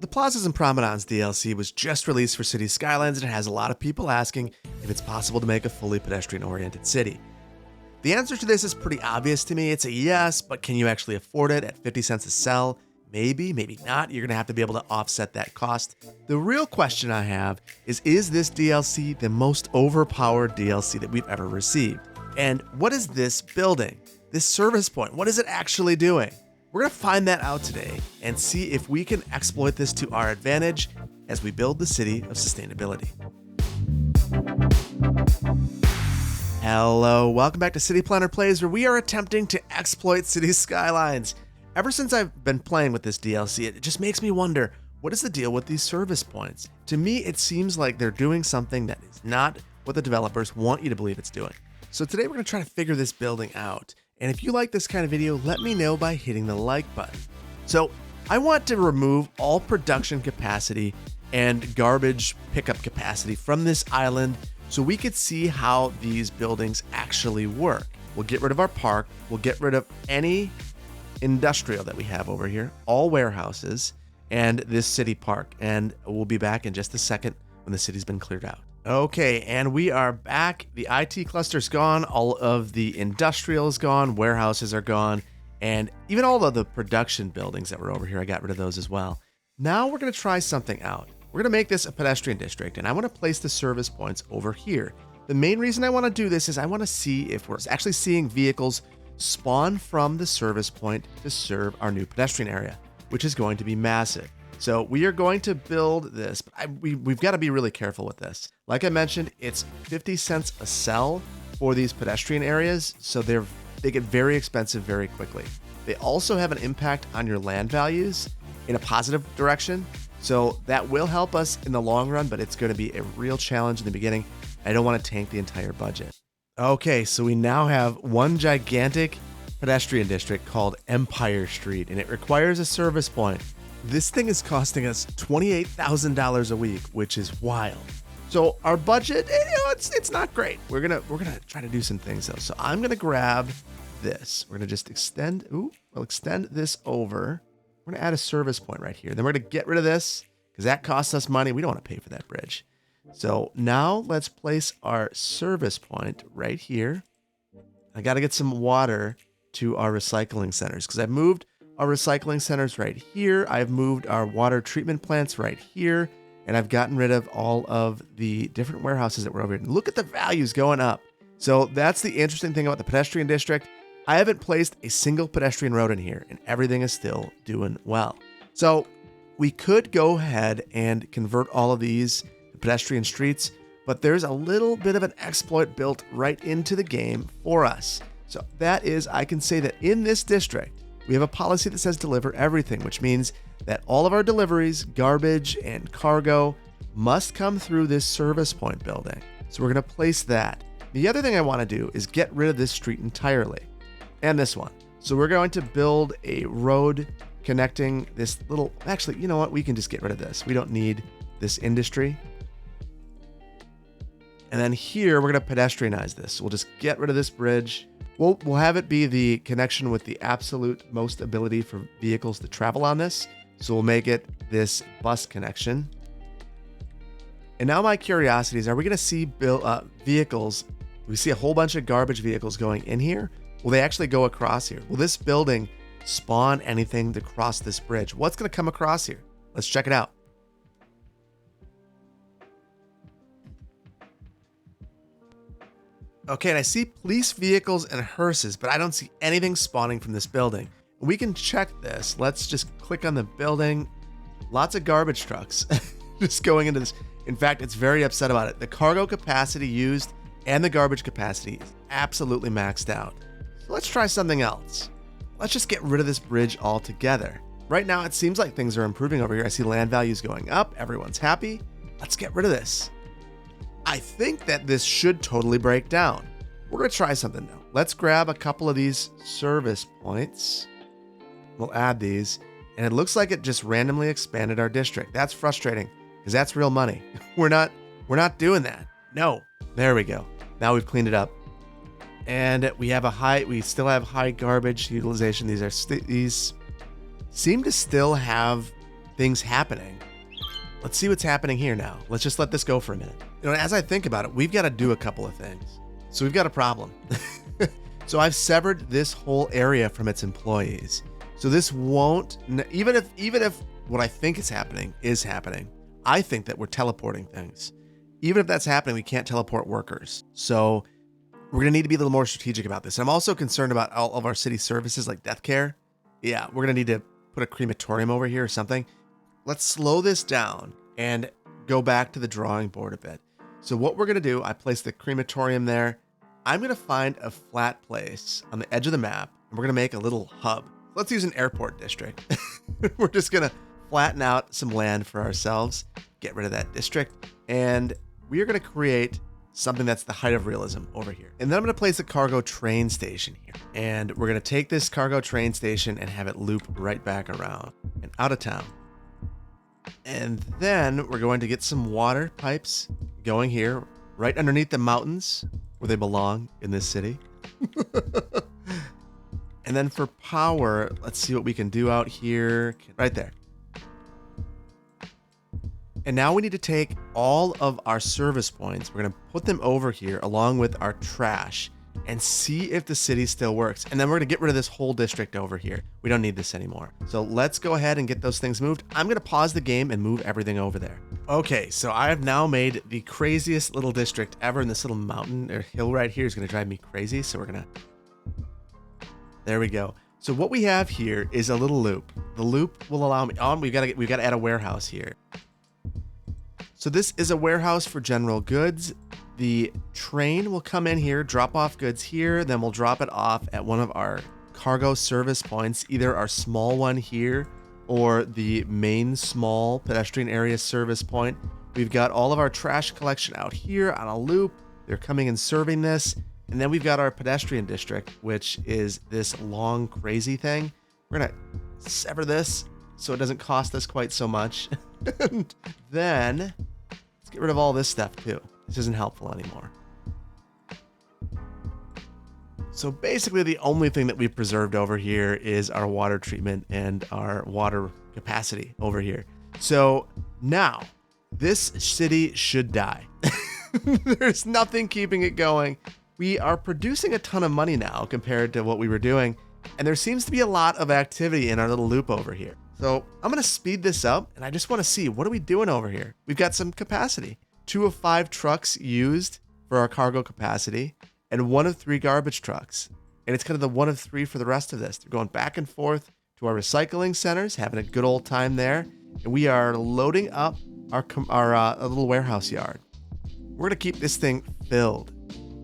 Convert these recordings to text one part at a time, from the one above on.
The Plazas and Promenades DLC was just released for Cities Skylines and it has a lot of people asking if it's possible to make a fully pedestrian-oriented city. The answer to this is pretty obvious to me. It's a yes, but can you actually afford it at 50 cents a cell? Maybe, maybe not. You're going to have to be able to offset that cost. The real question I have is this DLC the most overpowered DLC that we've ever received? And what is this building? This service point, what is it actually doing? We're going to find that out today and see if we can exploit this to our advantage as we build the city of sustainability. Hello, welcome back to City Planner Plays, where we are attempting to exploit Cities Skylines. Ever since I've been playing with this DLC, it just makes me wonder, what is the deal with these service points? To me, it seems like they're doing something that is not what the developers want you to believe it's doing. So today we're going to try to figure this building out. And if you like this kind of video, let me know by hitting the like button. So I want to remove all production capacity and garbage pickup capacity from this island so we could see how these buildings actually work. We'll get rid of our park. We'll get rid of any industrial that we have over here, all warehouses, and this city park. And we'll be back in just a second when the city's been cleared out. Okay, and we are back. The IT cluster's gone, all of the industrial is gone, warehouses are gone, and even all of the production buildings that were over here, I got rid of those as well. Now we're going to try something out. We're going to make this a pedestrian district, and I want to place the service points over here. The main reason I want to do this is I want to see if we're actually seeing vehicles spawn from the service point to serve our new pedestrian area, which is going to be massive. So we are going to build this, but we've got to be really careful with this. Like I mentioned, it's 50 cents a cell for these pedestrian areas, so they get very expensive very quickly. They also have an impact on your land values in a positive direction, so that will help us in the long run, but it's going to be a real challenge in the beginning. I don't want to tank the entire budget. Okay, so we now have one gigantic pedestrian district called Empire Street, and it requires a service point. This thing is costing us $28,000 a week, which is wild. So our budget, it's not great. We're gonna try to do some things though. So I'm gonna grab this. We're gonna just extend. We'll extend this over. We're gonna add a service point right here. Then we're gonna get rid of this because that costs us money. We don't want to pay for that bridge. So now let's place our service point right here. I got to get some water to our recycling centers because I've moved our recycling centers right here. I've moved our water treatment plants right here, and I've gotten rid of all of the different warehouses that were over here. Look at the values going up. So that's the interesting thing about the pedestrian district. I haven't placed a single pedestrian road in here, and everything is still doing well. So we could go ahead and convert all of these to pedestrian streets, but there's a little bit of an exploit built right into the game for us. So that is, I can say that in this district, we have a policy that says deliver everything, which means that all of our deliveries, garbage, and cargo must come through this service point building. So we're going to place that. The other thing I want to do is get rid of this street entirely, and this one. So we're going to build a road connecting this little, actually, you know what? We can just get rid of this. We don't need this industry. And then here, we're going to pedestrianize this. We'll just get rid of this bridge. We'll have it be the connection with the absolute most ability for vehicles to travel on this. So we'll make it this bus connection. And now my curiosity is, are we going to see vehicles? We see a whole bunch of garbage vehicles going in here. Will they actually go across here? Will this building spawn anything to cross this bridge? What's going to come across here? Let's check it out. Okay, and I see police vehicles and hearses, but I don't see anything spawning from this building. We can check this. Let's just click on the building. Lots of garbage trucks just going into this. In fact, it's very upset about it. The cargo capacity used and the garbage capacity is absolutely maxed out. So let's try something else. Let's just get rid of this bridge altogether. Right now, it seems like things are improving over here. I see land values going up. Everyone's happy. Let's get rid of this. I think that this should totally break down. We're going to try something though. Let's grab a couple of these service points. We'll add these, and it looks like it just randomly expanded our district. That's frustrating because that's real money. We're not doing that. No. There we go. Now we've cleaned it up. And we still have high garbage utilization. These seem to still have things happening. Let's see what's happening here now. Let's just let this go for a minute. As I think about it, we've got to do a couple of things. So we've got a problem. So I've severed this whole area from its employees. So this won't, even if what I think is happening, I think that we're teleporting things. Even if that's happening, we can't teleport workers. So we're going to need to be a little more strategic about this. I'm also concerned about all of our city services like death care. Yeah, we're going to need to put a crematorium over here or something. Let's slow this down and go back to the drawing board a bit. So what we're going to do, I placed the crematorium there. I'm going to find a flat place on the edge of the map, and we're going to make a little hub. Let's use an airport district. We're just going to flatten out some land for ourselves, get rid of that district, and we are going to create something that's the height of realism over here. And then I'm going to place a cargo train station here. And we're going to take this cargo train station and have it loop right back around and out of town. And then we're going to get some water pipes going here, right underneath the mountains where they belong in this city. And then for power, let's see what we can do out here. Right there. And now we need to take all of our service points. We're going to put them over here along with our trash and see if the city still works. And then we're going to get rid of this whole district over here. We don't need this anymore. So let's go ahead and get those things moved. I'm going to pause the game and move everything over there. Okay, so I have now made the craziest little district ever, in this little mountain or hill right here is going to drive me crazy. So we're going to... There we go. So what we have here is a little loop. The loop will allow me... we've got to add a warehouse here. So this is a warehouse for general goods. The train will come in here, drop off goods here, then we'll drop it off at one of our cargo service points, either our small one here or the main small pedestrian area service point. We've got all of our trash collection out here on a loop. They're coming and serving this. And then we've got our pedestrian district, which is this long, crazy thing. We're going to sever this so it doesn't cost us quite so much. And then let's get rid of all this stuff too. This isn't helpful anymore. So basically the only thing that we've preserved over here is our water treatment and our water capacity over here. So now this city should die. There's nothing keeping it going. We are producing a ton of money now compared to what we were doing. And there seems to be a lot of activity in our little loop over here. So I'm going to speed this up, and I just want to see, what are we doing over here? We've got some capacity. 2 of 5 trucks used for our cargo capacity, and 1 of 3 garbage trucks. And it's kind of the 1 of 3 for the rest of this. They're going back and forth to our recycling centers, having a good old time there. And we are loading up our little warehouse yard. We're going to keep this thing filled.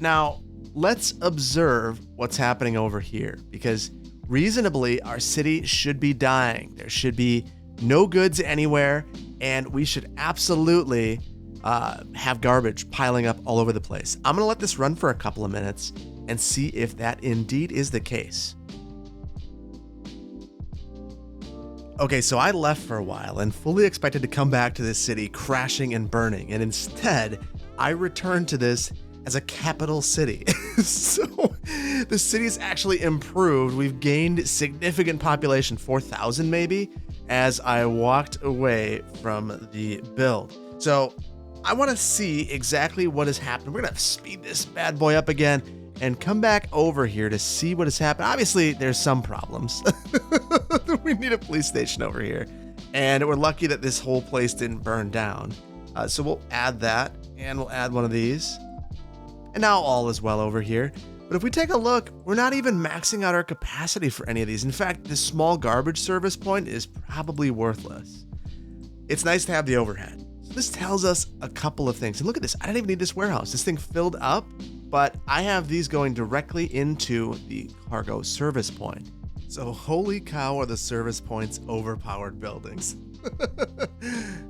Now, let's observe what's happening over here, because reasonably, our city should be dying. There should be no goods anywhere, and we should absolutely have garbage piling up all over the place. I'm going to let this run for a couple of minutes and see if that indeed is the case. Okay, so I left for a while and fully expected to come back to this city crashing and burning, and instead, I returned to this as a capital city. So the city's actually improved. We've gained significant population, 4,000 maybe, as I walked away from the build. So I want to see exactly what has happened. We're going to speed this bad boy up again and come back over here to see what has happened. Obviously, there's some problems. We need a police station over here. And we're lucky that this whole place didn't burn down. So we'll add that, and we'll add one of these. And now all is well over here. But if we take a look, we're not even maxing out our capacity for any of these. In fact, this small garbage service point is probably worthless. It's nice to have the overhead. So this tells us a couple of things. And look at this, I don't even need this warehouse. This thing filled up, but I have these going directly into the cargo service point. So holy cow, are the service points overpowered buildings.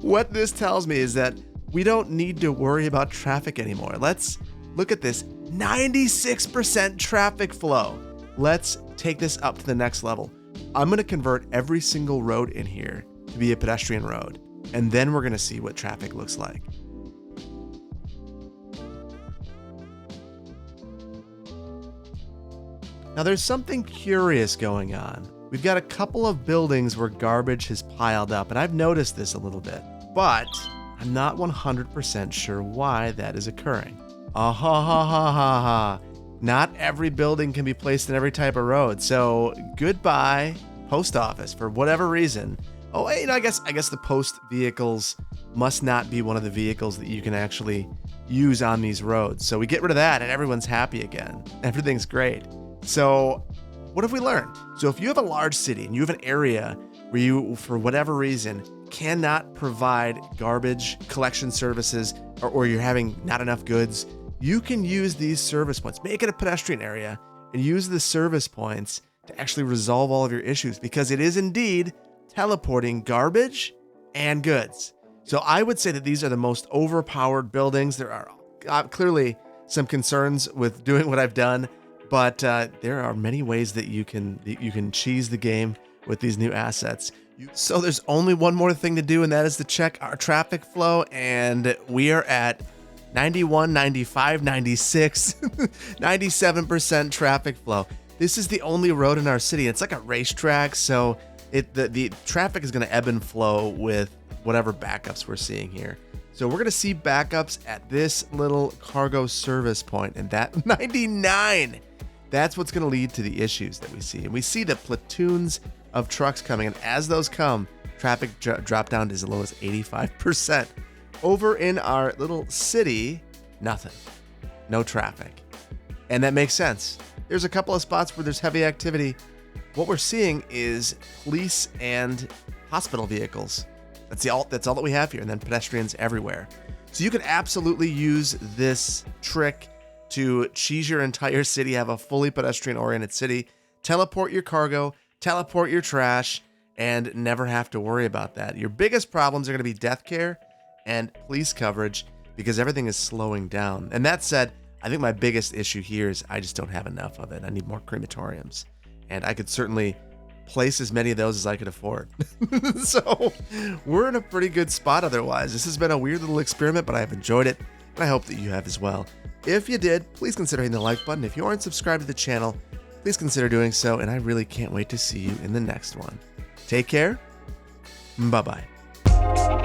What this tells me is that we don't need to worry about traffic anymore. Let's look at this, 96% traffic flow. Let's take this up to the next level. I'm going to convert every single road in here to be a pedestrian road, and then we're going to see what traffic looks like. Now there's something curious going on. we've got a couple of buildings where garbage has piled up, and I've noticed this a little bit, but I'm not 100% sure why that is occurring. Ah ha ha ha ha ha. Not every building can be placed in every type of road, so goodbye, post office, for whatever reason. Oh, I guess the post vehicles must not be one of the vehicles that you can actually use on these roads. So we get rid of that and everyone's happy again. Everything's great. So what have we learned? So if you have a large city and you have an area where you, for whatever reason, cannot provide garbage collection services, or you're having not enough goods, you can use these service points. Make it a pedestrian area and use the service points to actually resolve all of your issues, because it is indeed teleporting garbage and goods. So I would say that these are the most overpowered buildings. There are clearly some concerns with doing what I've done, but there are many ways that you can cheese the game with these new assets. So there's only one more thing to do, and that is to check our traffic flow, and we are at 91, 95, 96, 97% traffic flow. This is the only road in our city. It's like a racetrack, so the traffic is going to ebb and flow with whatever backups we're seeing here. So we're going to see backups at this little cargo service point, and that 99. That's what's going to lead to the issues that we see. And we see the platoons of trucks coming, and as those come, traffic drop down to as low as 85%. Over in our little city, nothing. No traffic. And that makes sense. There's a couple of spots where there's heavy activity. What we're seeing is police and hospital vehicles. That's all that we have here, and then pedestrians everywhere. So you can absolutely use this trick to cheese your entire city, have a fully pedestrian-oriented city, teleport your cargo, teleport your trash, and never have to worry about that. Your biggest problems are going to be death care and police coverage, because everything is slowing down. And that said, I think my biggest issue here is I just don't have enough of it. I need more crematoriums, and I could certainly place as many of those as I could afford. So we're in a pretty good spot otherwise. This has been a weird little experiment, but I've enjoyed it, and I hope that you have as well. If you did, please consider hitting the like button. If you aren't subscribed to the channel, please consider doing so, and I really can't wait to see you in the next one. Take care. Bye-bye.